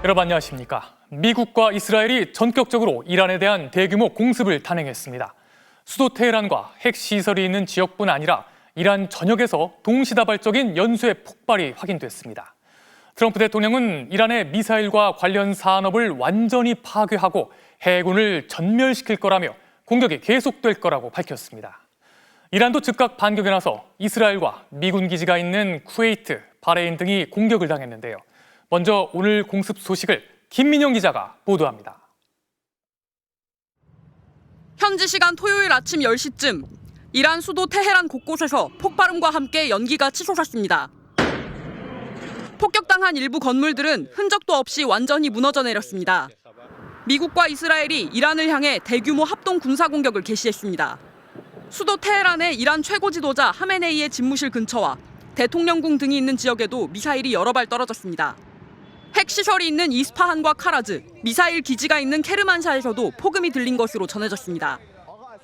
여러분 안녕하십니까? 미국과 이스라엘이 전격적으로 이란에 대한 대규모 공습을 단행했습니다. 수도 테헤란과 핵시설이 있는 지역뿐 아니라 이란 전역에서 동시다발적인 연쇄 폭발이 확인됐습니다. 트럼프 대통령은 이란의 미사일과 관련 산업을 완전히 파괴하고 해군을 전멸시킬 거라며 공격이 계속될 거라고 밝혔습니다. 이란도 즉각 반격에 나서 이스라엘과 미군 기지가 있는 쿠웨이트, 바레인 등이 공격을 당했는데요. 먼저 오늘 공습 소식을 김민영 기자가 보도합니다. 현지 시간 토요일 아침 10시쯤 이란 수도 테헤란 곳곳에서 폭발음과 함께 연기가 치솟았습니다. 폭격당한 일부 건물들은 흔적도 없이 완전히 무너져 내렸습니다. 미국과 이스라엘이 이란을 향해 대규모 합동 군사 공격을 개시했습니다. 수도 테헤란의 이란 최고 지도자 하메네이의 집무실 근처와 대통령궁 등이 있는 지역에도 미사일이 여러 발 떨어졌습니다. 핵시설이 있는 이스파한과 카라즈, 미사일 기지가 있는 케르만샤에서도 폭음이 들린 것으로 전해졌습니다.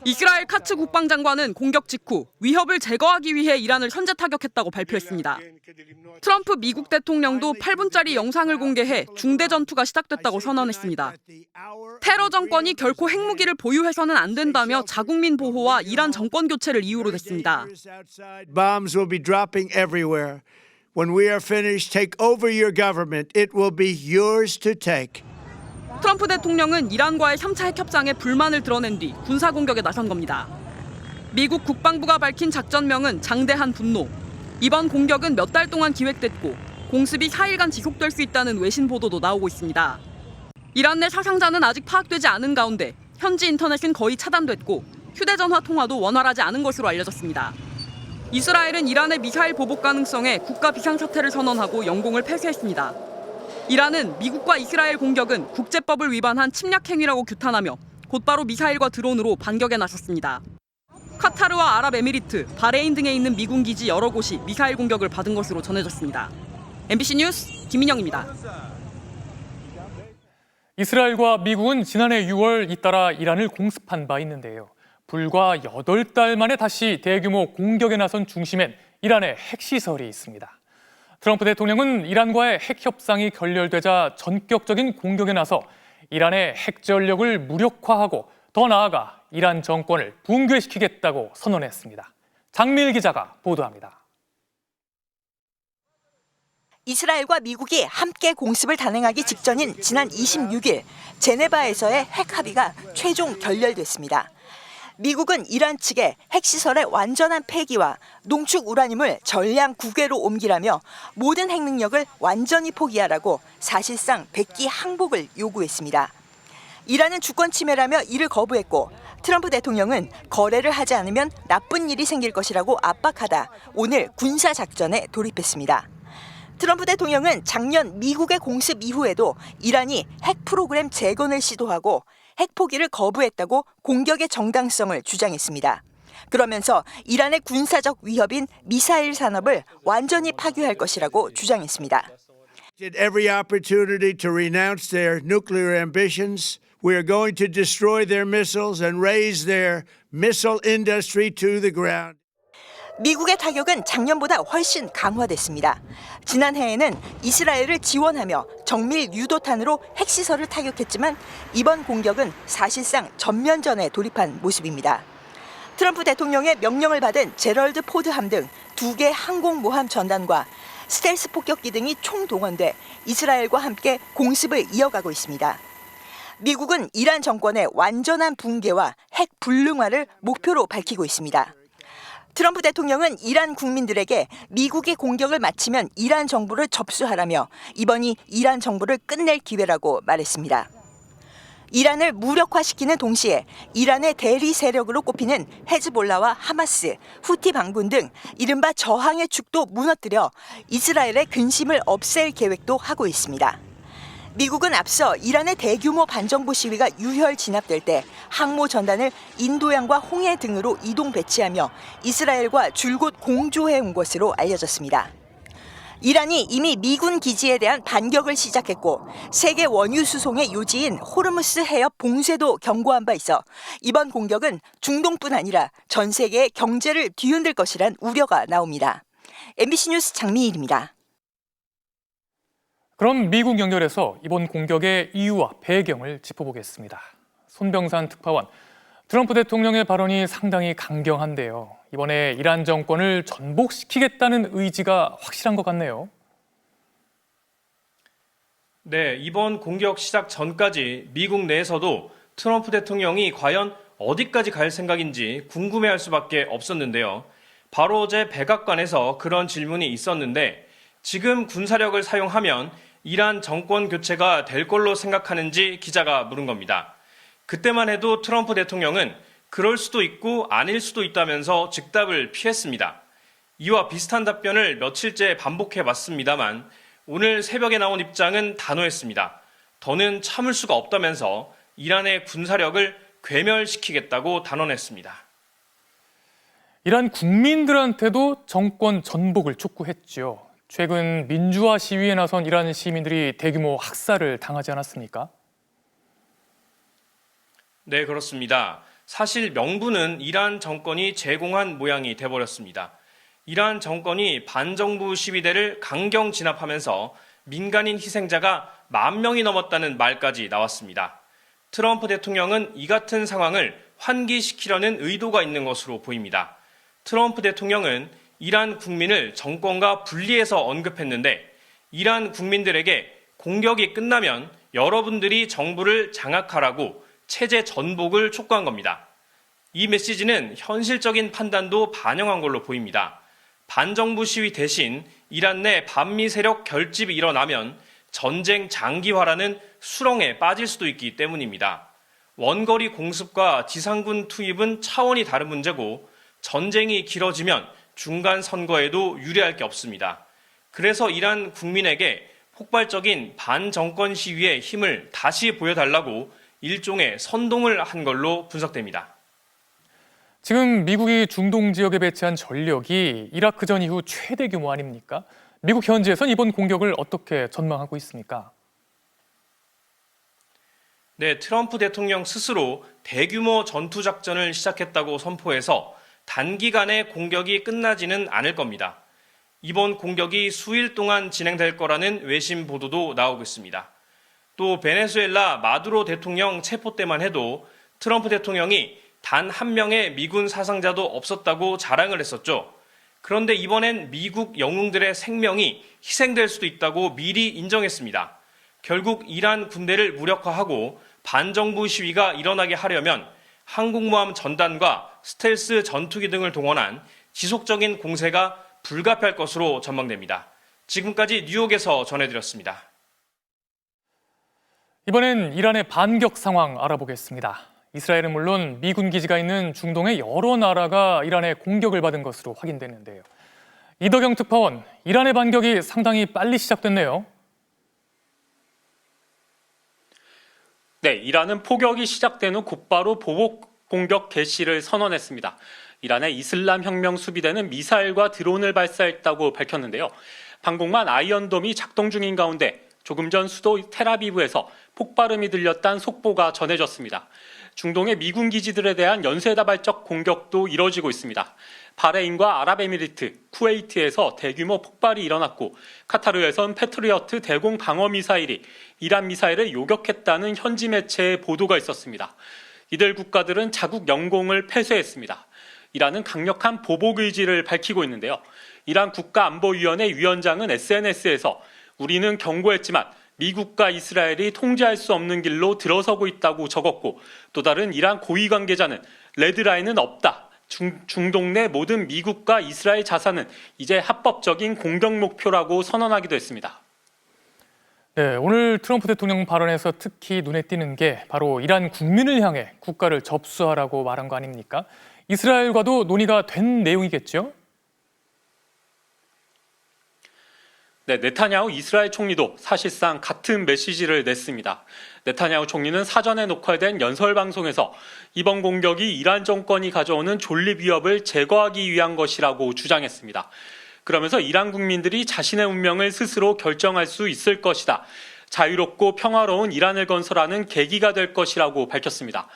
이스라엘 카츠 국방장관은 공격 직후 위협을 제거하기 위해 이란을 선제 타격했다고 발표했습니다. 트럼프 미국 대통령도 8분짜리 영상을 공개해 중대 전투가 시작됐다고 선언했습니다. 테러 정권이 결코 핵무기를 보유해서는 안 된다며 자국민 보호와 이란 정권 교체를 이유로 냈습니다. Bombs will be dropping everywhere. When we are finished, take over your government. It will be yours to take. 트럼프 대통령은 이란과의 3차 핵협상에 불만을 드러낸 뒤 군사 공격에 나선 겁니다. 미국 국방부가 밝힌 작전명은 장대한 분노. 이번 공격은 몇 달 동안 기획됐고 공습이 4일간 지속될 수 있다는 외신 보도도 나오고 있습니다. 이란 내 사상자는 아직 파악되지 않은 가운데 현지 인터넷은 거의 차단됐고 휴대전화 통화도 원활하지 않은 것으로 알려졌습니다. 이스라엘은 이란의 미사일 보복 가능성에 국가 비상사태를 선언하고 영공을 폐쇄했습니다. 이란은 미국과 이스라엘 공격은 국제법을 위반한 침략 행위라고 규탄하며 곧바로 미사일과 드론으로 반격에 나섰습니다. 카타르와 아랍에미리트, 바레인 등에 있는 미군 기지 여러 곳이 미사일 공격을 받은 것으로 전해졌습니다. MBC 뉴스 김민영입니다. 이스라엘과 미국은 지난해 6월 잇따라 이란을 공습한 바 있는데요. 불과 8달 만에 다시 대규모 공격에 나선 중심엔 이란의 핵시설이 있습니다. 트럼프 대통령은 이란과의 핵협상이 결렬되자 전격적인 공격에 나서 이란의 핵전력을 무력화하고 더 나아가 이란 정권을 붕괴시키겠다고 선언했습니다. 장미일 기자가 보도합니다. 이스라엘과 미국이 함께 공습을 단행하기 직전인 지난 26일 제네바에서의 핵 합의가 최종 결렬됐습니다. 미국은 이란 측에 핵시설의 완전한 폐기와 농축 우라늄을 전량 국외로 옮기라며 모든 핵 능력을 완전히 포기하라고 사실상 백기 항복을 요구했습니다. 이란은 주권 침해라며 이를 거부했고 트럼프 대통령은 거래를 하지 않으면 나쁜 일이 생길 것이라고 압박하다 오늘 군사작전에 돌입했습니다. 트럼프 대통령은 작년 미국의 공습 이후에도 이란이 핵 프로그램 재건을 시도하고 핵 포기를 거부했다고 공격의 정당성을 주장했습니다. 그러면서 이란의 군사적 위협인 미사일 산업을 완전히 파괴할 것이라고 주장했습니다. Every opportunity to renounce their nuclear ambitions. We are going to destroy their missiles and raise their missile industry to the ground. 미국의 타격은 작년보다 훨씬 강화됐습니다. 지난해에는 이스라엘을 지원하며 정밀 유도탄으로 핵시설을 타격했지만 이번 공격은 사실상 전면전에 돌입한 모습입니다. 트럼프 대통령의 명령을 받은 제럴드 포드함 등 2개 항공모함 전단과 스텔스 폭격기 등이 총동원돼 이스라엘과 함께 공습을 이어가고 있습니다. 미국은 이란 정권의 완전한 붕괴와 핵 불능화를 목표로 밝히고 있습니다. 트럼프 대통령은 이란 국민들에게 미국의 공격을 마치면 이란 정부를 접수하라며 이번이 이란 정부를 끝낼 기회라고 말했습니다. 이란을 무력화시키는 동시에 이란의 대리 세력으로 꼽히는 헤즈볼라와 하마스, 후티 반군 등 이른바 저항의 축도 무너뜨려 이스라엘의 근심을 없앨 계획도 하고 있습니다. 미국은 앞서 이란의 대규모 반정부 시위가 유혈 진압될 때 항모 전단을 인도양과 홍해 등으로 이동 배치하며 이스라엘과 줄곧 공조해 온 것으로 알려졌습니다. 이란이 이미 미군 기지에 대한 반격을 시작했고 세계 원유 수송의 요지인 호르무스 해협 봉쇄도 경고한 바 있어 이번 공격은 중동뿐 아니라 전 세계의 경제를 뒤흔들 것이란 우려가 나옵니다. MBC 뉴스 장미일입니다. 그럼 미국 연결해서 이번 공격의 이유와 배경을 짚어보겠습니다. 손병산 특파원, 트럼프 대통령의 발언이 상당히 강경한데요. 이번에 이란 정권을 전복시키겠다는 의지가 확실한 것 같네요. 네, 이번 공격 시작 전까지 미국 내에서도 트럼프 대통령이 과연 어디까지 갈 생각인지 궁금해할 수밖에 없었는데요. 바로 어제 백악관에서 그런 질문이 있었는데 지금 군사력을 사용하면 이란 정권 교체가 될 걸로 생각하는지 기자가 물은 겁니다. 그때만 해도 트럼프 대통령은 그럴 수도 있고 아닐 수도 있다면서 즉답을 피했습니다. 이와 비슷한 답변을 며칠째 반복해봤습니다만 오늘 새벽에 나온 입장은 단호했습니다. 더는 참을 수가 없다면서 이란의 군사력을 괴멸시키겠다고 단언했습니다. 이란 국민들한테도 정권 전복을 촉구했죠. 최근 민주화 시위에 나선 이란 시민들이 대규모 학살을 당하지 않았습니까? 네, 그렇습니다. 사실 명분은 이란 정권이 제공한 모양이 돼버렸습니다. 이란 정권이 반정부 시위대를 강경 진압하면서 민간인 희생자가 10,000명이 넘었다는 말까지 나왔습니다. 트럼프 대통령은 이 같은 상황을 환기시키려는 의도가 있는 것으로 보입니다. 트럼프 대통령은 이란 국민을 정권과 분리해서 언급했는데 이란 국민들에게 공격이 끝나면 여러분들이 정부를 장악하라고 체제 전복을 촉구한 겁니다. 이 메시지는 현실적인 판단도 반영한 걸로 보입니다. 반정부 시위 대신 이란 내 반미 세력 결집이 일어나면 전쟁 장기화라는 수렁에 빠질 수도 있기 때문입니다. 원거리 공습과 지상군 투입은 차원이 다른 문제고 전쟁이 길어지면 중간 선거에도 유리할 게 없습니다. 그래서 이란 국민에게 폭발적인 반정권 시위의 힘을 다시 보여달라고 일종의 선동을 한 걸로 분석됩니다. 지금 미국이 중동 지역에 배치한 전력이 이라크전 이후 최대 규모 아닙니까? 미국 현지에선 이번 공격을 어떻게 전망하고 있습니까? 네, 트럼프 대통령 스스로 대규모 전투작전을 시작했다고 선포해서 단기간에 공격이 끝나지는 않을 겁니다. 이번 공격이 수일 동안 진행될 거라는 외신 보도도 나오고 있습니다. 또 베네수엘라 마두로 대통령 체포 때만 해도 트럼프 대통령이 단 한 명의 미군 사상자도 없었다고 자랑을 했었죠. 그런데 이번엔 미국 영웅들의 생명이 희생될 수도 있다고 미리 인정했습니다. 결국 이란 군대를 무력화하고 반정부 시위가 일어나게 하려면 항공모함 전단과 스텔스 전투기 등을 동원한 지속적인 공세가 불가피할 것으로 전망됩니다. 지금까지 뉴욕에서 전해드렸습니다. 이번엔 이란의 반격 상황 알아보겠습니다. 이스라엘은 물론 미군 기지가 있는 중동의 여러 나라가 이란의 공격을 받은 것으로 확인됐는데요. 이덕영 특파원, 이란의 반격이 상당히 빨리 시작됐네요. 네, 이란은 포격이 시작된 후 곧바로 보복 공격 개시를 선언했습니다. 이란의 이슬람 혁명 수비대는 미사일과 드론을 발사했다고 밝혔는데요. 방공만 아이언돔이 작동 중인 가운데 조금 전 수도 텔아비브에서 폭발음이 들렸다는 속보가 전해졌습니다. 중동의 미군 기지들에 대한 연쇄다발적 공격도 이뤄지고 있습니다. 바레인과 아랍에미리트, 쿠웨이트에서 대규모 폭발이 일어났고 카타르에선 패트리어트 대공 방어 미사일이 이란 미사일을 요격했다는 현지 매체의 보도가 있었습니다. 이들 국가들은 자국 영공을 폐쇄했습니다. 이란은 강력한 보복 의지를 밝히고 있는데요. 이란 국가안보위원회 위원장은 SNS에서 우리는 경고했지만 미국과 이스라엘이 통제할 수 없는 길로 들어서고 있다고 적었고 또 다른 이란 고위 관계자는 레드라인은 없다. 중동 내 모든 미국과 이스라엘 자산은 이제 합법적인 공격 목표라고 선언하기도 했습니다. 네, 오늘 트럼프 대통령 발언에서 특히 눈에 띄는 게 바로 이란 국민을 향해 국가를 접수하라고 말한 거 아닙니까? 이스라엘과도 논의가 된 내용이겠죠? 네, 네타냐후 이스라엘 총리도 사실상 같은 메시지를 냈습니다. 네타냐후 총리는 사전에 녹화된 연설 방송에서 이번 공격이 이란 정권이 가져오는 존립 위협을 제거하기 위한 것이라고 주장했습니다. 그러면서 이란 국민들이 자신의 운명을 스스로 결정할 수 있을 것이다. 자유롭고 평화로운 이란을 건설하는 계기가 될 것이라고 밝혔습니다.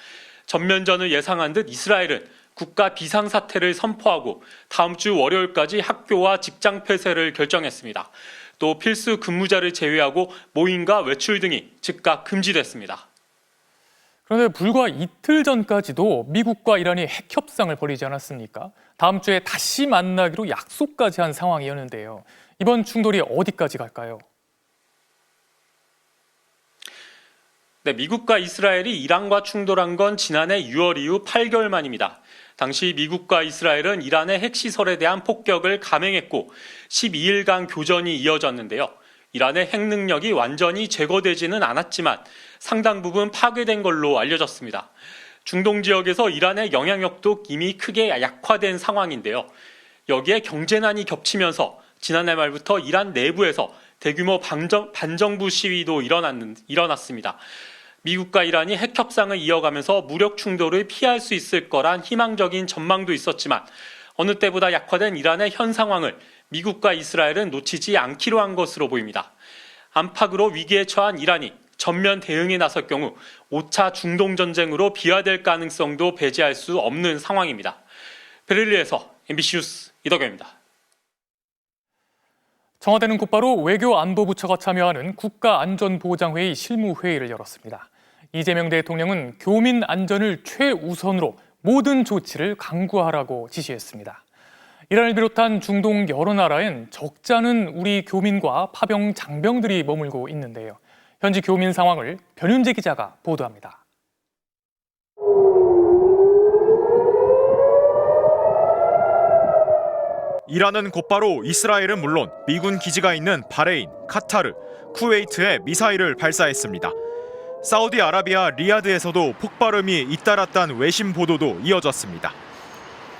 전면전을 예상한 듯 이스라엘은 국가 비상사태를 선포하고 다음 주 월요일까지 학교와 직장 폐쇄를 결정했습니다. 또 필수 근무자를 제외하고 모임과 외출 등이 즉각 금지됐습니다. 그런데 불과 이틀 전까지도 미국과 이란이 핵 협상을 벌이지 않았습니까? 다음 주에 다시 만나기로 약속까지 한 상황이었는데요. 이번 충돌이 어디까지 갈까요? 네, 미국과 이스라엘이 이란과 충돌한 건 지난해 6월 이후 8개월 만입니다. 당시 미국과 이스라엘은 이란의 핵시설에 대한 폭격을 감행했고 12일간 교전이 이어졌는데요. 이란의 핵 능력이 완전히 제거되지는 않았지만 상당 부분 파괴된 걸로 알려졌습니다. 중동 지역에서 이란의 영향력도 이미 크게 약화된 상황인데요. 여기에 경제난이 겹치면서 지난해 말부터 이란 내부에서 대규모 반정부 시위도 일어났습니다. 미국과 이란이 핵 협상을 이어가면서 무력 충돌을 피할 수 있을 거란 희망적인 전망도 있었지만 어느 때보다 약화된 이란의 현 상황을 미국과 이스라엘은 놓치지 않기로 한 것으로 보입니다. 안팎으로 위기에 처한 이란이 전면 대응에 나설 경우 5차 중동 전쟁으로 비화될 가능성도 배제할 수 없는 상황입니다. 베를린에서 MBC 뉴스 이덕현입니다. 청와대는 곧바로 외교안보부처가 참여하는 국가안전보장회의 실무회의를 열었습니다. 이재명 대통령은 교민 안전을 최우선으로 모든 조치를 강구하라고 지시했습니다. 이란을 비롯한 중동 여러 나라엔 적지 않은 우리 교민과 파병 장병들이 머물고 있는데요. 현지 교민 상황을 변윤재 기자가 보도합니다. 이란은 곧바로 이스라엘은 물론 미군 기지가 있는 바레인, 카타르, 쿠웨이트에 미사일을 발사했습니다. 사우디아라비아 리야드에서도 폭발음이 잇따랐다는 외신 보도도 이어졌습니다.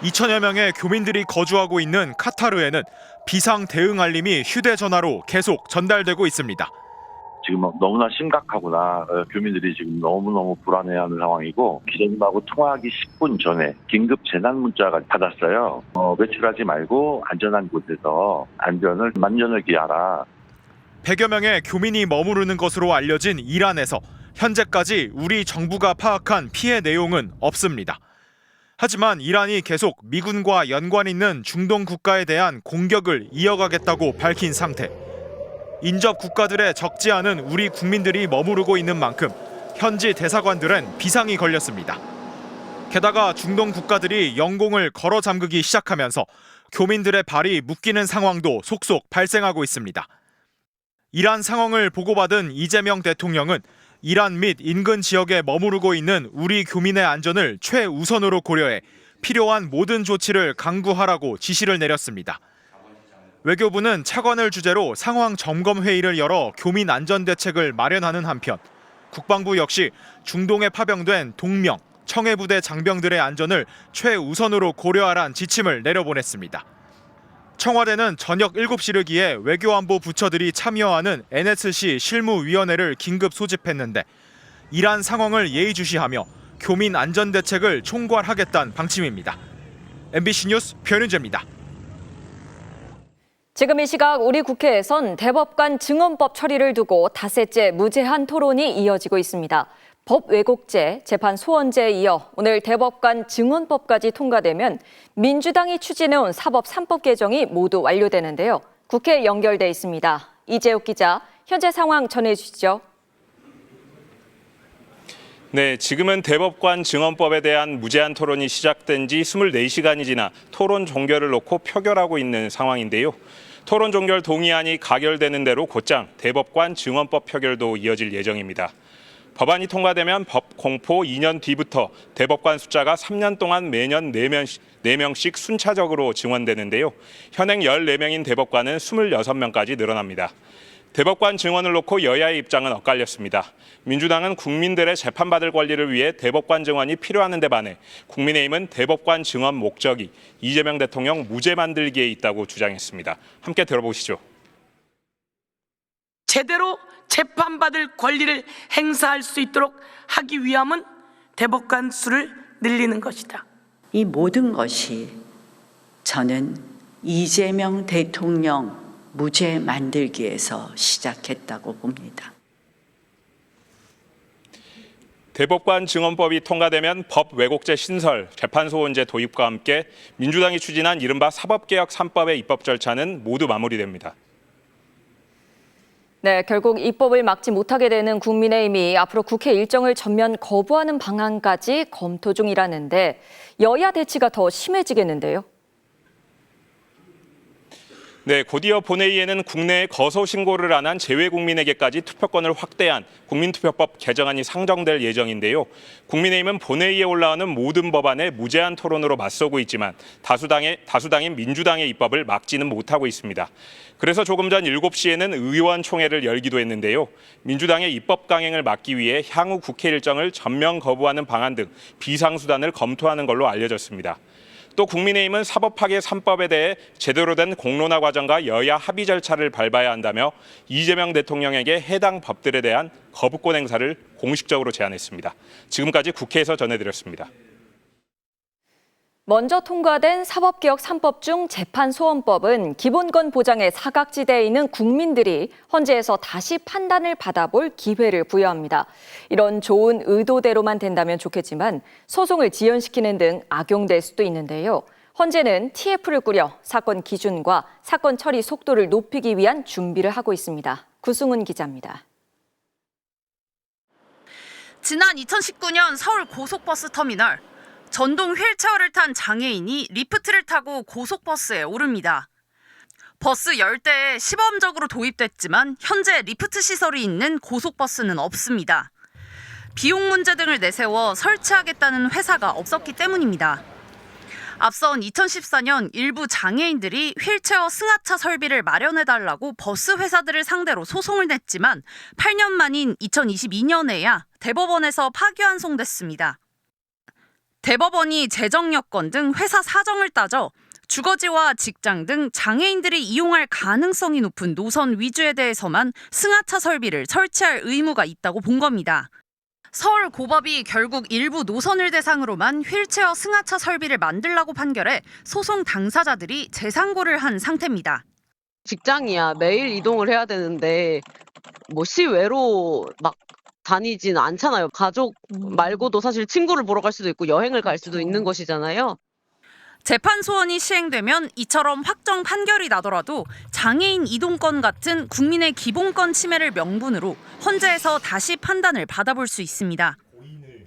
2천여 명의 교민들이 거주하고 있는 카타르에는 비상 대응 알림이 휴대전화로 계속 전달되고 있습니다. 지금 너무나 심각하구나. 교민들이 지금 너무너무 불안해하는 상황이고 기자님하고 통화하기 10분 전에 긴급 재난 문자가 받았어요. 외출하지 말고 안전한 곳에서 안전을 만전을 기하라. 100여 명의 교민이 머무르는 것으로 알려진 이란에서 현재까지 우리 정부가 파악한 피해 내용은 없습니다. 하지만 이란이 계속 미군과 연관 있는 중동 국가에 대한 공격을 이어가겠다고 밝힌 상태. 인접 국가들에 적지 않은 우리 국민들이 머무르고 있는 만큼 현지 대사관들은 비상이 걸렸습니다. 게다가 중동 국가들이 영공을 걸어 잠그기 시작하면서 교민들의 발이 묶이는 상황도 속속 발생하고 있습니다. 이란 상황을 보고받은 이재명 대통령은 이란 및 인근 지역에 머무르고 있는 우리 교민의 안전을 최우선으로 고려해 필요한 모든 조치를 강구하라고 지시를 내렸습니다. 외교부는 차관을 주제로 상황 점검 회의를 열어 교민 안전 대책을 마련하는 한편 국방부 역시 중동에 파병된 동명, 청해부대 장병들의 안전을 최우선으로 고려하란 지침을 내려보냈습니다. 청와대는 저녁 7시를 기해 외교안보 부처들이 참여하는 NSC 실무위원회를 긴급 소집했는데 이란 상황을 예의주시하며 교민 안전 대책을 총괄하겠다는 방침입니다. MBC 뉴스 변윤재입니다. 지금 이 시각 우리 국회에선 대법관 증언법 처리를 두고 닷새째 무제한 토론이 이어지고 있습니다. 법 왜곡죄, 재판 소원죄에 이어 오늘 대법관 증언법까지 통과되면 민주당이 추진해온 사법 3법 개정이 모두 완료되는데요. 국회에 연결돼 있습니다. 이재욱 기자, 현재 상황 전해주시죠. 네, 지금은 대법관 증언법에 대한 무제한 토론이 시작된 지 24시간이 지나 토론 종결을 놓고 표결하고 있는 상황인데요. 토론 종결 동의안이 가결되는 대로 곧장 대법관 증언법 표결도 이어질 예정입니다. 법안이 통과되면 법 공포 2년 뒤부터 대법관 숫자가 3년 동안 매년 4명씩 순차적으로 증원되는데요. 현행 14명인 대법관은 26명까지 늘어납니다. 대법관 증언을 놓고 여야의 입장은 엇갈렸습니다. 민주당은 국민들의 재판받을 권리를 위해 대법관 증언이 필요하는 데 반해 국민의힘은 대법관 증언 목적이 이재명 대통령 무죄 만들기에 있다고 주장했습니다. 함께 들어보시죠. 제대로 재판받을 권리를 행사할 수 있도록 하기 위함은 대법관 수를 늘리는 것이다. 이 모든 것이 저는 이재명 대통령 무죄 만들기에서 시작했다고 봅니다. 대법관 증언법이 통과되면 법 왜곡죄 신설, 재판소원제 도입과 함께 민주당이 추진한 이른바 사법개혁 3법의 입법 절차는 모두 마무리됩니다. 네, 결국 입법을 막지 못하게 되는 국민의힘이 앞으로 국회 일정을 전면 거부하는 방안까지 검토 중이라는데 여야 대치가 더 심해지겠는데요. 네, 곧이어 본회의에는 국내에 거소 신고를 안 한 재외 국민에게까지 투표권을 확대한 국민투표법 개정안이 상정될 예정인데요. 국민의힘은 본회의에 올라오는 모든 법안에 무제한 토론으로 맞서고 있지만 다수당인 민주당의 입법을 막지는 못하고 있습니다. 그래서 조금 전 7시에는 의원총회를 열기도 했는데요. 민주당의 입법 강행을 막기 위해 향후 국회 일정을 전면 거부하는 방안 등 비상수단을 검토하는 걸로 알려졌습니다. 또 국민의힘은 사법파괴 3법에 대해 제대로 된 공론화 과정과 여야 합의 절차를 밟아야 한다며 이재명 대통령에게 해당 법들에 대한 거부권 행사를 공식적으로 제안했습니다. 지금까지 국회에서 전해드렸습니다. 먼저 통과된 사법개혁 3법 중 재판소원법은 기본권 보장의 사각지대에 있는 국민들이 헌재에서 다시 판단을 받아볼 기회를 부여합니다. 이런 좋은 의도대로만 된다면 좋겠지만 소송을 지연시키는 등 악용될 수도 있는데요. 헌재는 TF를 꾸려 사건 기준과 사건 처리 속도를 높이기 위한 준비를 하고 있습니다. 구승훈 기자입니다. 지난 2019년 서울 고속버스 터미널. 전동 휠체어를 탄 장애인이 리프트를 타고 고속버스에 오릅니다. 버스 10대에 시범적으로 도입됐지만 현재 리프트 시설이 있는 고속버스는 없습니다. 비용 문제 등을 내세워 설치하겠다는 회사가 없었기 때문입니다. 앞선 2014년 일부 장애인들이 휠체어 승하차 설비를 마련해달라고 버스 회사들을 상대로 소송을 냈지만 8년 만인 2022년에야 대법원에서 파기환송됐습니다. 대법원이 재정 여건 등 회사 사정을 따져 주거지와 직장 등 장애인들이 이용할 가능성이 높은 노선 위주에 대해서만 승하차 설비를 설치할 의무가 있다고 본 겁니다. 서울 고법이 결국 일부 노선을 대상으로만 휠체어 승하차 설비를 만들라고 판결해 소송 당사자들이 재상고를 한 상태입니다. 직장이야. 매일 이동을 해야 되는데 뭐 시외로 막 다니진 않잖아요. 가족 말고도 사실 친구를 보러 갈 수도 있고 여행을 갈 수도 있는 것이잖아요. 재판 소원이 시행되면 이처럼 확정 판결이 나더라도 장애인 이동권 같은 국민의 기본권 침해를 명분으로 헌재에서 다시 판단을 받아볼 수 있습니다.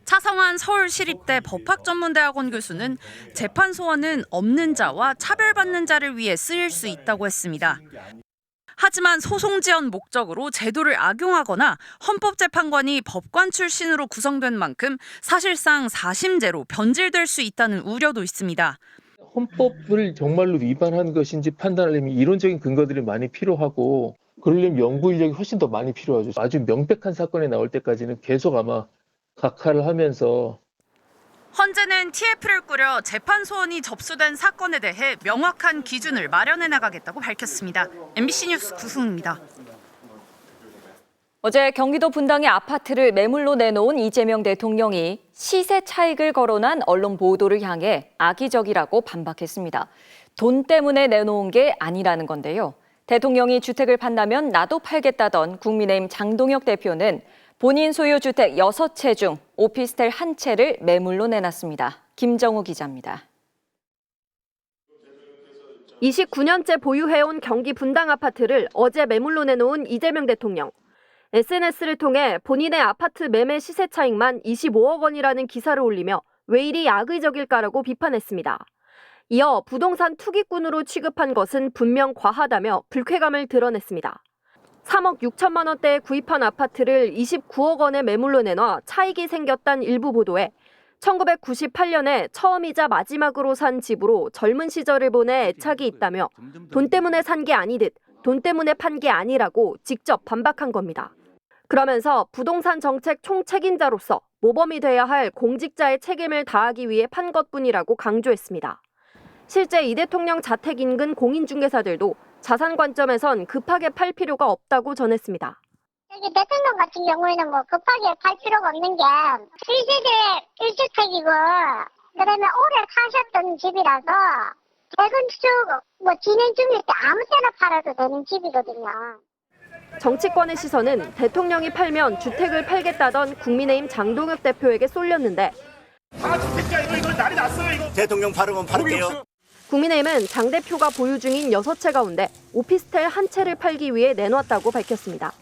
차성환 서울시립대 법학전문대학원 교수는 재판 소원은 없는 자와 차별받는 자를 위해 쓰일 수 있다고 했습니다. 하지만 소송 지연 목적으로 제도를 악용하거나 헌법재판관이 법관 출신으로 구성된 만큼 사실상 사심제로 변질될 수 있다는 우려도 있습니다. 헌법을 정말로 위반한 것인지 판단하려면 이론적인 근거들이 많이 필요하고 그러려면 연구 인력이 훨씬 더 많이 필요하죠. 아주 명백한 사건이 나올 때까지는 계속 아마 각하를 하면서 헌재는 TF를 꾸려 재판 소원이 접수된 사건에 대해 명확한 기준을 마련해 나가겠다고 밝혔습니다. MBC 뉴스 구승우입니다. 어제 경기도 분당의 아파트를 매물로 내놓은 이재명 대통령이 시세 차익을 거론한 언론 보도를 향해 악의적이라고 반박했습니다. 돈 때문에 내놓은 게 아니라는 건데요. 대통령이 주택을 판다면 나도 팔겠다던 국민의힘 장동혁 대표는 본인 소유 주택 6채 중 오피스텔 1채를 매물로 내놨습니다. 김정우 기자입니다. 29년째 보유해온 경기 분당 아파트를 어제 매물로 내놓은 이재명 대통령. SNS를 통해 본인의 아파트 매매 시세 차익만 25억 원이라는 기사를 올리며 왜 이리 악의적일까라고 비판했습니다. 이어 부동산 투기꾼으로 취급한 것은 분명 과하다며 불쾌감을 드러냈습니다. 3억 6천만 원대에 구입한 아파트를 29억 원에 매물로 내놔 차익이 생겼다는 일부 보도에 1998년에 처음이자 마지막으로 산 집으로 젊은 시절을 보내 애착이 있다며 돈 때문에 산 게 아니듯 돈 때문에 판 게 아니라고 직접 반박한 겁니다. 그러면서 부동산 정책 총책임자로서 모범이 돼야 할 공직자의 책임을 다하기 위해 판 것뿐이라고 강조했습니다. 실제 이 대통령 자택 인근 공인중개사들도 자산 관점에선 급하게 팔 필요가 없다고 전했습니다. 여기 대통령 같은 경우에는 뭐 급하게 팔 필요가 없는 게 실세대 1주택이고 그다음에 오래 사셨던 집이라서 재건축 진행 중일 때 아무 때나 팔아도 되는 집이거든요. 정치권의 시선은 대통령이 팔면 주택을 팔겠다던 국민의힘 장동혁 대표에게 쏠렸는데 이거 난리 났어요 이거. 대통령 팔으면 팔게요. 국민의힘은 장 대표가 보유 중인 6채 가운데 오피스텔 1채를 팔기 위해 내놓았다고 밝혔습니다.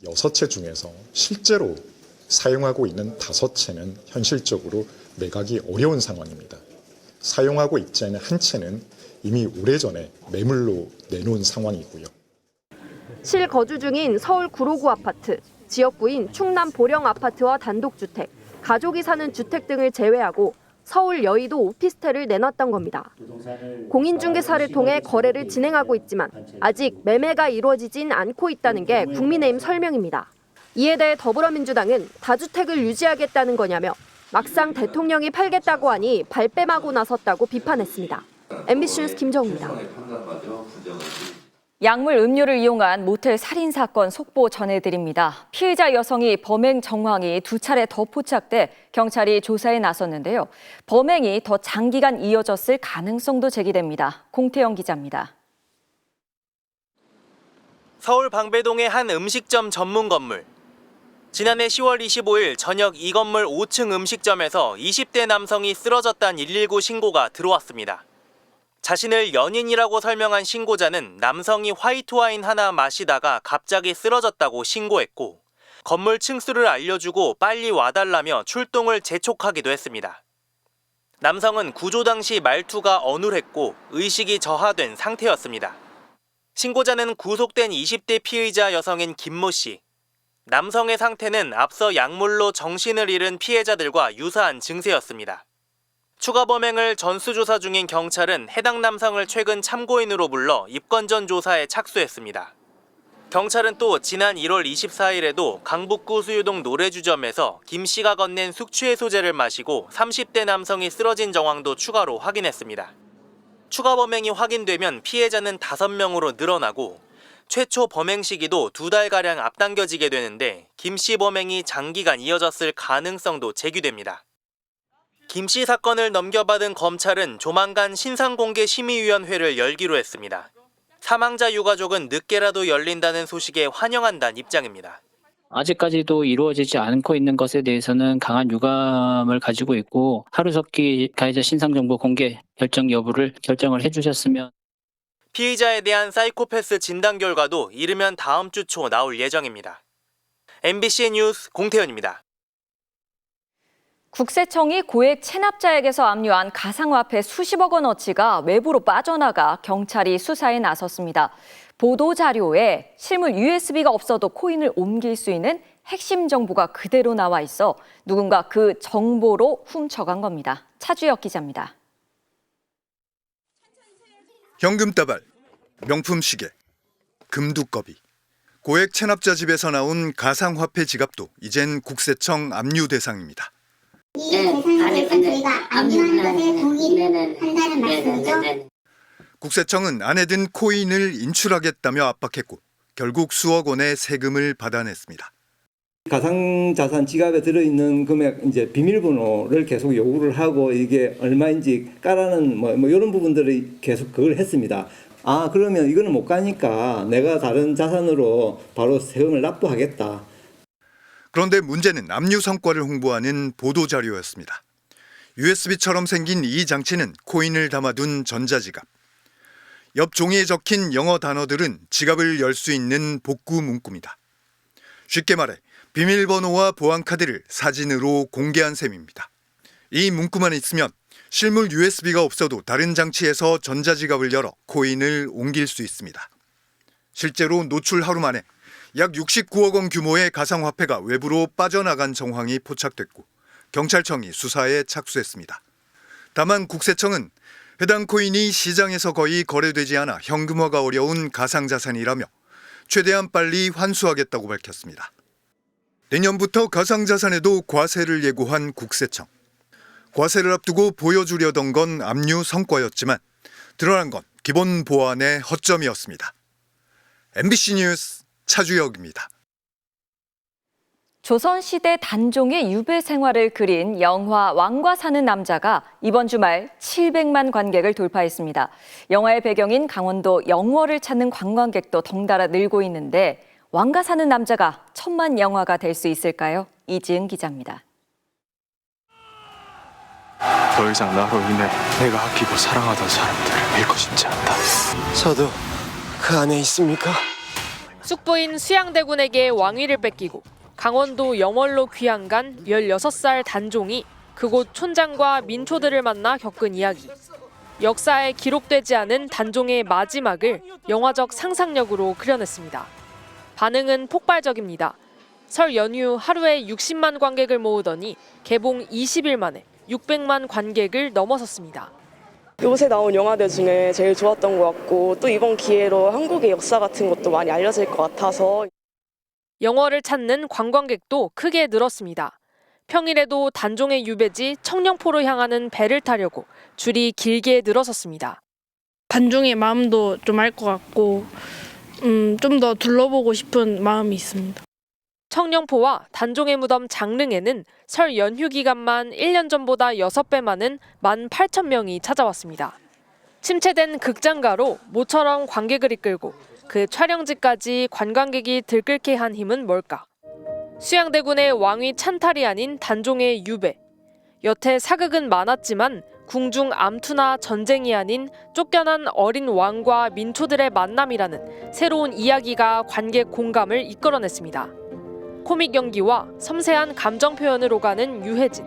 6채 중에서 실제로 사용하고 있는 5채는 현실적으로 매각이 어려운 상황입니다. 사용하고 있지 않은 한 채는 이미 오래전에 매물로 내놓은 상황이고요. 실거주 중인 서울 구로구 아파트, 지역구인 충남 보령 아파트와 단독주택, 가족이 사는 주택 등을 제외하고 서울 여의도 오피스텔을 내놨던 겁니다. 공인중개사를 통해 거래를 진행하고 있지만 아직 매매가 이루어지진 않고 있다는 게 국민의힘 설명입니다. 이에 대해 더불어민주당은 다주택을 유지하겠다는 거냐며 막상 대통령이 팔겠다고 하니 발뺌하고 나섰다고 비판했습니다. MBC 뉴스 김정우입니다. 약물 음료를 이용한 모텔 살인 사건 속보 전해드립니다. 피해자 여성이 범행 정황이 2차례 더 포착돼 경찰이 조사에 나섰는데요. 범행이 더 장기간 이어졌을 가능성도 제기됩니다. 공태영 기자입니다. 서울 방배동의 한 음식점 전문 건물. 지난해 10월 25일 저녁 이 건물 5층 음식점에서 20대 남성이 쓰러졌다는 119 신고가 들어왔습니다. 자신을 연인이라고 설명한 신고자는 남성이 화이트 와인 하나 마시다가 갑자기 쓰러졌다고 신고했고 건물 층수를 알려주고 빨리 와달라며 출동을 재촉하기도 했습니다. 남성은 구조 당시 말투가 어눌했고 의식이 저하된 상태였습니다. 신고자는 구속된 20대 피의자 여성인 김모 씨. 남성의 상태는 앞서 약물로 정신을 잃은 피해자들과 유사한 증세였습니다. 추가 범행을 전수조사 중인 경찰은 해당 남성을 최근 참고인으로 불러 입건전 조사에 착수했습니다. 경찰은 또 지난 1월 24일에도 강북구 수유동 노래주점에서 김 씨가 건넨 숙취해소제를 마시고 30대 남성이 쓰러진 정황도 추가로 확인했습니다. 추가 범행이 확인되면 피해자는 5명으로 늘어나고 최초 범행 시기도 2달가량 앞당겨지게 되는데 김 씨 범행이 장기간 이어졌을 가능성도 제기됩니다. 김 씨 사건을 넘겨받은 검찰은 조만간 신상공개심의위원회를 열기로 했습니다. 사망자 유가족은 늦게라도 열린다는 소식에 환영한다는 입장입니다. 아직까지도 이루어지지 않고 있는 것에 대해서는 강한 유감을 가지고 있고 하루속히 가해자 신상정보 공개 결정 여부를 결정을 해주셨으면. 피의자에 대한 사이코패스 진단 결과도 이르면 다음 주 초 나올 예정입니다. MBC 뉴스 공태현입니다. 국세청이 고액 체납자에게서 압류한 가상화폐 수십억 원어치가 외부로 빠져나가 경찰이 수사에 나섰습니다. 보도자료에 실물 USB가 없어도 코인을 옮길 수 있는 핵심 정보가 그대로 나와 있어 누군가 그 정보로 훔쳐간 겁니다. 차주혁 기자입니다. 현금 따발, 명품 시계, 금두꺼비, 고액 체납자 집에서 나온 가상화폐 지갑도 이젠 국세청 압류 대상입니다. 이 대상에서 저희가 압류한 것에 동의를 한다는 말씀이죠? 국세청은 안에 든 코인을 인출하겠다며 압박했고 결국 수억 원의 세금을 받아냈습니다. 가상자산 지갑에 들어있는 금액 이제 비밀번호를 계속 요구를 하고 이게 얼마인지 까라는 뭐 이런 부분들을 계속 그걸 했습니다. 아 그러면 이거는 못 가니까 내가 다른 자산으로 바로 세금을 납부하겠다. 그런데 문제는 압류 성과를 홍보하는 보도자료였습니다. USB처럼 생긴 이 장치는 코인을 담아둔 전자지갑. 옆 종이에 적힌 영어 단어들은 지갑을 열 수 있는 복구 문구입니다. 쉽게 말해 비밀번호와 보안카드를 사진으로 공개한 셈입니다. 이 문구만 있으면 실물 USB가 없어도 다른 장치에서 전자지갑을 열어 코인을 옮길 수 있습니다. 실제로 노출 하루 만에 약 69억 원 규모의 가상화폐가 외부로 빠져나간 정황이 포착됐고 경찰청이 수사에 착수했습니다. 다만 국세청은 해당 코인이 시장에서 거의 거래되지 않아 현금화가 어려운 가상자산이라며 최대한 빨리 환수하겠다고 밝혔습니다. 내년부터 가상자산에도 과세를 예고한 국세청. 과세를 앞두고 보여주려던 건 압류 성과였지만 드러난 건 기본 보안의 허점이었습니다. MBC 뉴스 차주혁입니다. 조선시대 단종의 유배 생활을 그린 영화 왕과 사는 남자가 이번 주말 700만 관객을 돌파했습니다. 영화의 배경인 강원도 영월을 찾는 관광객도 덩달아 늘고 있는데 왕과 사는 남자가 1000만 영화가 될 수 있을까요? 이지은 기자입니다. 더 이상 나로 인해 내가 아끼고 사랑하던 사람들을 잃고 싶지 않다. 저도 그 안에 있습니까? 숙부인 수양대군에게 왕위를 뺏기고 강원도 영월로 귀향간 16살 단종이 그곳 촌장과 민초들을 만나 겪은 이야기. 역사에 기록되지 않은 단종의 마지막을 영화적 상상력으로 그려냈습니다. 반응은 폭발적입니다. 설 연휴 하루에 60만 관객을 모으더니 개봉 20일 만에 600만 관객을 넘어섰습니다. 요새 나온 영화들 중에 제일 좋았던 것 같고 또 이번 기회로 한국의 역사 같은 것도 많이 알려질 것 같아서 영월을 찾는 관광객도 크게 늘었습니다. 평일에도 단종의 유배지 청령포로 향하는 배를 타려고 줄이 길게 늘어섰습니다. 단종의 마음도 좀 알 것 같고 좀 더 둘러보고 싶은 마음이 있습니다. 청령포와 단종의 무덤 장릉에는 설 연휴 기간만 1년 전보다 6배 많은 18,000명이 찾아왔습니다. 침체된 극장가로 모처럼 관객을 이끌고 그 촬영지까지 관광객이 들끓게 한 힘은 뭘까? 수양대군의 왕위 찬탈이 아닌 단종의 유배. 여태 사극은 많았지만 궁중 암투나 전쟁이 아닌 쫓겨난 어린 왕과 민초들의 만남이라는 새로운 이야기가 관객 공감을 이끌어냈습니다. 코믹 연기와 섬세한 감정 표현을 오가는 유해진,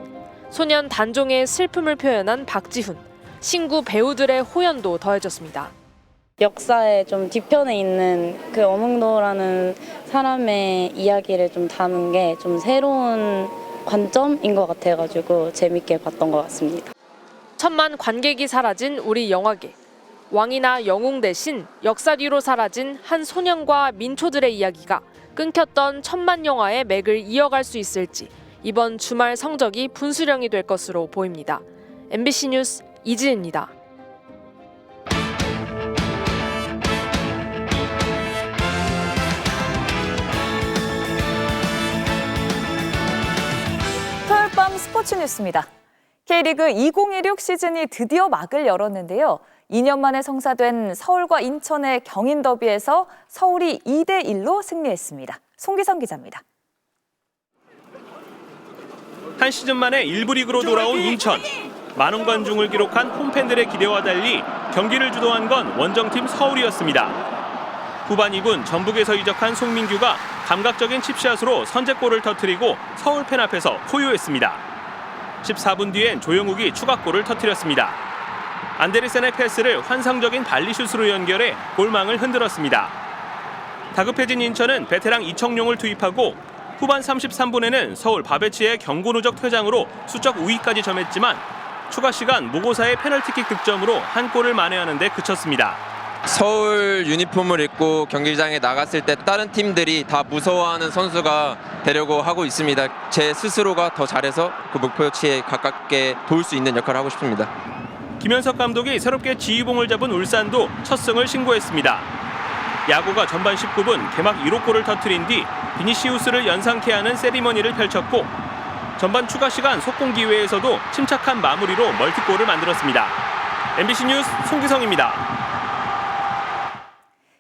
소년 단종의 슬픔을 표현한 박지훈, 신구 배우들의 호연도 더해졌습니다. 역사의 좀 뒤편에 있는 그 엄흥도라는 사람의 이야기를 좀 담은 게 좀 새로운 관점인 것 같아가지고 재밌게 봤던 것 같습니다. 천만 관객이 사라진 우리 영화계. 왕이나 영웅 대신 역사 뒤로 사라진 한 소년과 민초들의 이야기가 끊겼던 천만 영화의 맥을 이어갈 수 있을지 이번 주말 성적이 분수령이 될 것으로 보입니다. MBC 뉴스 이지은입니다. 토요일 밤 스포츠 뉴스입니다. K리그 2016 시즌이 드디어 막을 열었는데요. 2년 만에 성사된 서울과 인천의 경인 더비에서 서울이 2대1로 승리했습니다. 송기성 기자입니다. 한 시즌 만에 1부 리그로 돌아온 인천. 많은 관중을 기록한 홈팬들의 기대와 달리 경기를 주도한 건 원정팀 서울이었습니다. 후반 2분 전북에서 이적한 송민규가 감각적인 칩샷으로 선제골을 터뜨리고 서울 팬 앞에서 포효했습니다. 14분 뒤엔 조영욱이 추가골을 터뜨렸습니다. 안데르센의 패스를 환상적인 발리슛으로 연결해 골망을 흔들었습니다. 다급해진 인천은 베테랑 이청용을 투입하고 후반 33분에는 서울 바베치의 경고 누적 퇴장으로 수적 우위까지 점했지만 추가 시간 모고사의 페널티킥 득점으로 한 골을 만회하는 데 그쳤습니다. 서울 유니폼을 입고 경기장에 나갔을 때 다른 팀들이 다 무서워하는 선수가 되려고 하고 있습니다. 제 스스로가 더 잘해서 그 목표치에 가깝게 도울 수 있는 역할을 하고 싶습니다. 김현석 감독이 새롭게 지휘봉을 잡은 울산도 첫 승을 신고했습니다. 야구가 전반 19분 개막 1호 골을 터뜨린 뒤 비니시우스를 연상케 하는 세리머니를 펼쳤고 전반 추가 시간 속공 기회에서도 침착한 마무리로 멀티골을 만들었습니다. MBC 뉴스 송기성입니다.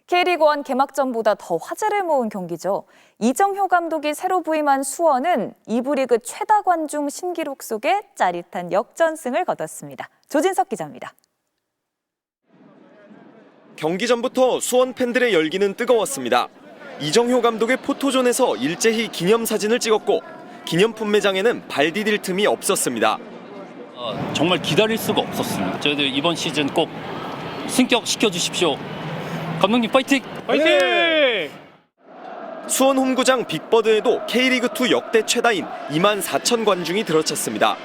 K리그1 개막전보다 더 화제를 모은 경기죠. 이정효 감독이 새로 부임한 수원은 2부 리그 최다 관중 신기록 속에 짜릿한 역전승을 거뒀습니다. 조진석 기자입니다. 경기 전부터 수원 팬들의 열기는 뜨거웠습니다. 이정효 감독의 포토존에서 일제히 기념사진을 찍었고 기념품 매장에는 발 디딜 틈이 없었습니다. 정말 기다릴 수가 없었습니다. 저희들 이번 시즌 꼭 승격시켜 주십시오. 감독님 파이팅! 파이팅! 수원 홈구장 빅버드에도 K리그2 역대 최다인 24,000 관중이 들어찼습니다.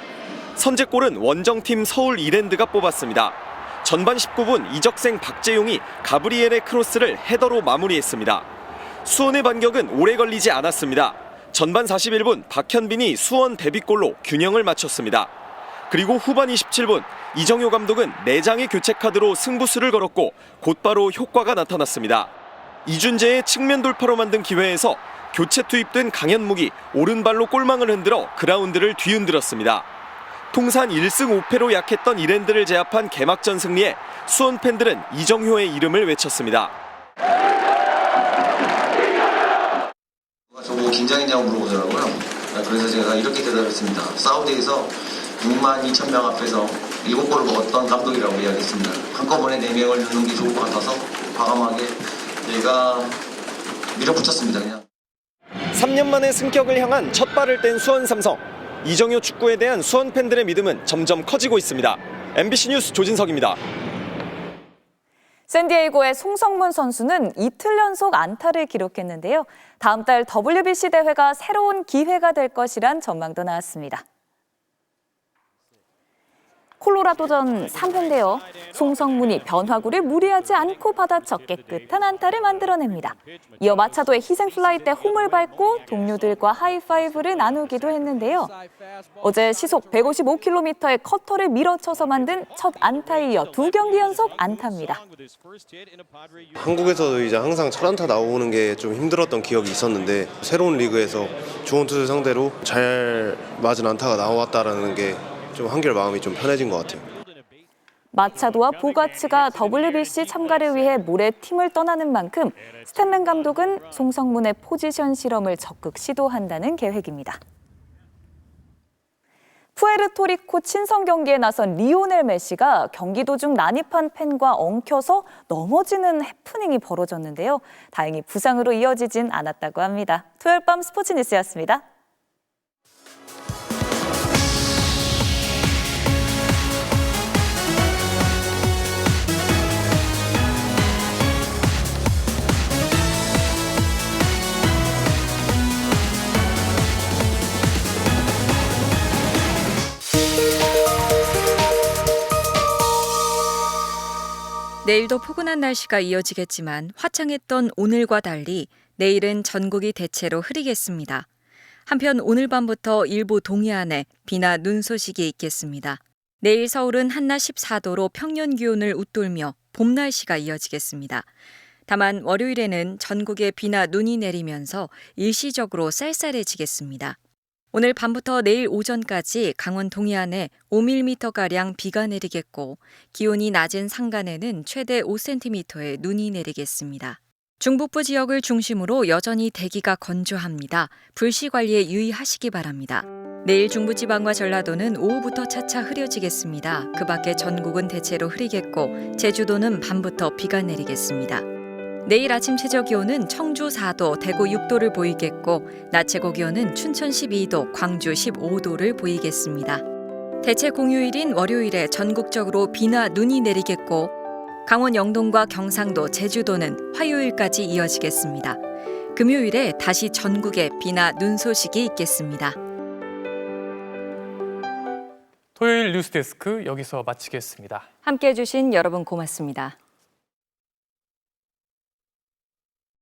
선제골은 원정팀 서울 이랜드가 뽑았습니다. 전반 19분 이적생 박재용이 가브리엘의 크로스를 헤더로 마무리했습니다. 수원의 반격은 오래 걸리지 않았습니다. 전반 41분 박현빈이 수원 데뷔골로 균형을 맞췄습니다. 그리고 후반 27분 이정효 감독은 4장의 교체 카드로 승부수를 걸었고 곧바로 효과가 나타났습니다. 이준재의 측면 돌파로 만든 기회에서 교체 투입된 강현묵이 오른발로 골망을 흔들어 그라운드를 뒤흔들었습니다. 통산 1승 5패로 약했던 이랜드를 제압한 개막전 승리에 수원 팬들은 이정효의 이름을 외쳤습니다. 저보고 긴장했냐고 물어보더라고요. 그래서 제가 이렇게 대답했습니다. 사우디에서 62,000명 앞에서 7골을 먹었던 감독이라고 이야기했습니다. 한꺼번에 4명을 넣는 게 좋을 것 같아서 과감하게 제가 밀어붙였습니다. 그냥. 3년 만에 승격을 향한 첫 발을 뗀 수원 삼성. 이정효 축구에 대한 수원 팬들의 믿음은 점점 커지고 있습니다. MBC 뉴스 조진석입니다. 샌디에이고의 송성문 선수는 이틀 연속 안타를 기록했는데요. 다음 달 WBC 대회가 새로운 기회가 될 것이란 전망도 나왔습니다. 콜로라도전 3회인데요. 송성문이 변화구를 무리하지 않고 받아쳐 깨끗한 안타를 만들어냅니다. 이어 마차도의 희생플라이 때 홈을 밟고 동료들과 하이파이브를 나누기도 했는데요. 어제 시속 155km의 커터를 밀어쳐서 만든 첫 안타에 이어 2경기 연속 안타입니다. 한국에서도 이제 항상 첫 안타 나오는 게 좀 힘들었던 기억이 있었는데 새로운 리그에서 좋은 투수 상대로 잘 맞은 안타가 나왔다라는 게 좀 한결 마음이 좀 편해진 것 같아요. 마차도와 보가츠가 WBC 참가를 위해 모레 팀을 떠나는 만큼 스탠맨 감독은 송성문의 포지션 실험을 적극 시도한다는 계획입니다. 푸에르토리코 친선 경기에 나선 리오넬 메시가 경기 도중 난입한 팬과 엉켜서 넘어지는 해프닝이 벌어졌는데요. 다행히 부상으로 이어지진 않았다고 합니다. 토요일 밤 스포츠 뉴스였습니다. 내일도 포근한 날씨가 이어지겠지만 화창했던 오늘과 달리 내일은 전국이 대체로 흐리겠습니다. 한편 오늘 밤부터 일부 동해안에 비나 눈 소식이 있겠습니다. 내일 서울은 한낮 14도로 평년 기온을 웃돌며 봄 날씨가 이어지겠습니다. 다만 월요일에는 전국에 비나 눈이 내리면서 일시적으로 쌀쌀해지겠습니다. 오늘 밤부터 내일 오전까지 강원 동해안에 5mm가량 비가 내리겠고 기온이 낮은 산간에는 최대 5cm의 눈이 내리겠습니다. 중북부 지역을 중심으로 여전히 대기가 건조합니다. 불씨 관리에 유의하시기 바랍니다. 내일 중부지방과 전라도는 오후부터 차차 흐려지겠습니다. 그 밖에 전국은 대체로 흐리겠고 제주도는 밤부터 비가 내리겠습니다. 내일 아침 최저 기온은 청주 4도, 대구 6도를 보이겠고 낮 최고 기온은 춘천 12도, 광주 15도를 보이겠습니다. 대체 공휴일인 월요일에 전국적으로 비나 눈이 내리겠고 강원 영동과 경상도, 제주도는 화요일까지 이어지겠습니다. 금요일에 다시 전국에 비나 눈 소식이 있겠습니다. 토요일 뉴스데스크 여기서 마치겠습니다. 함께해 주신 여러분 고맙습니다.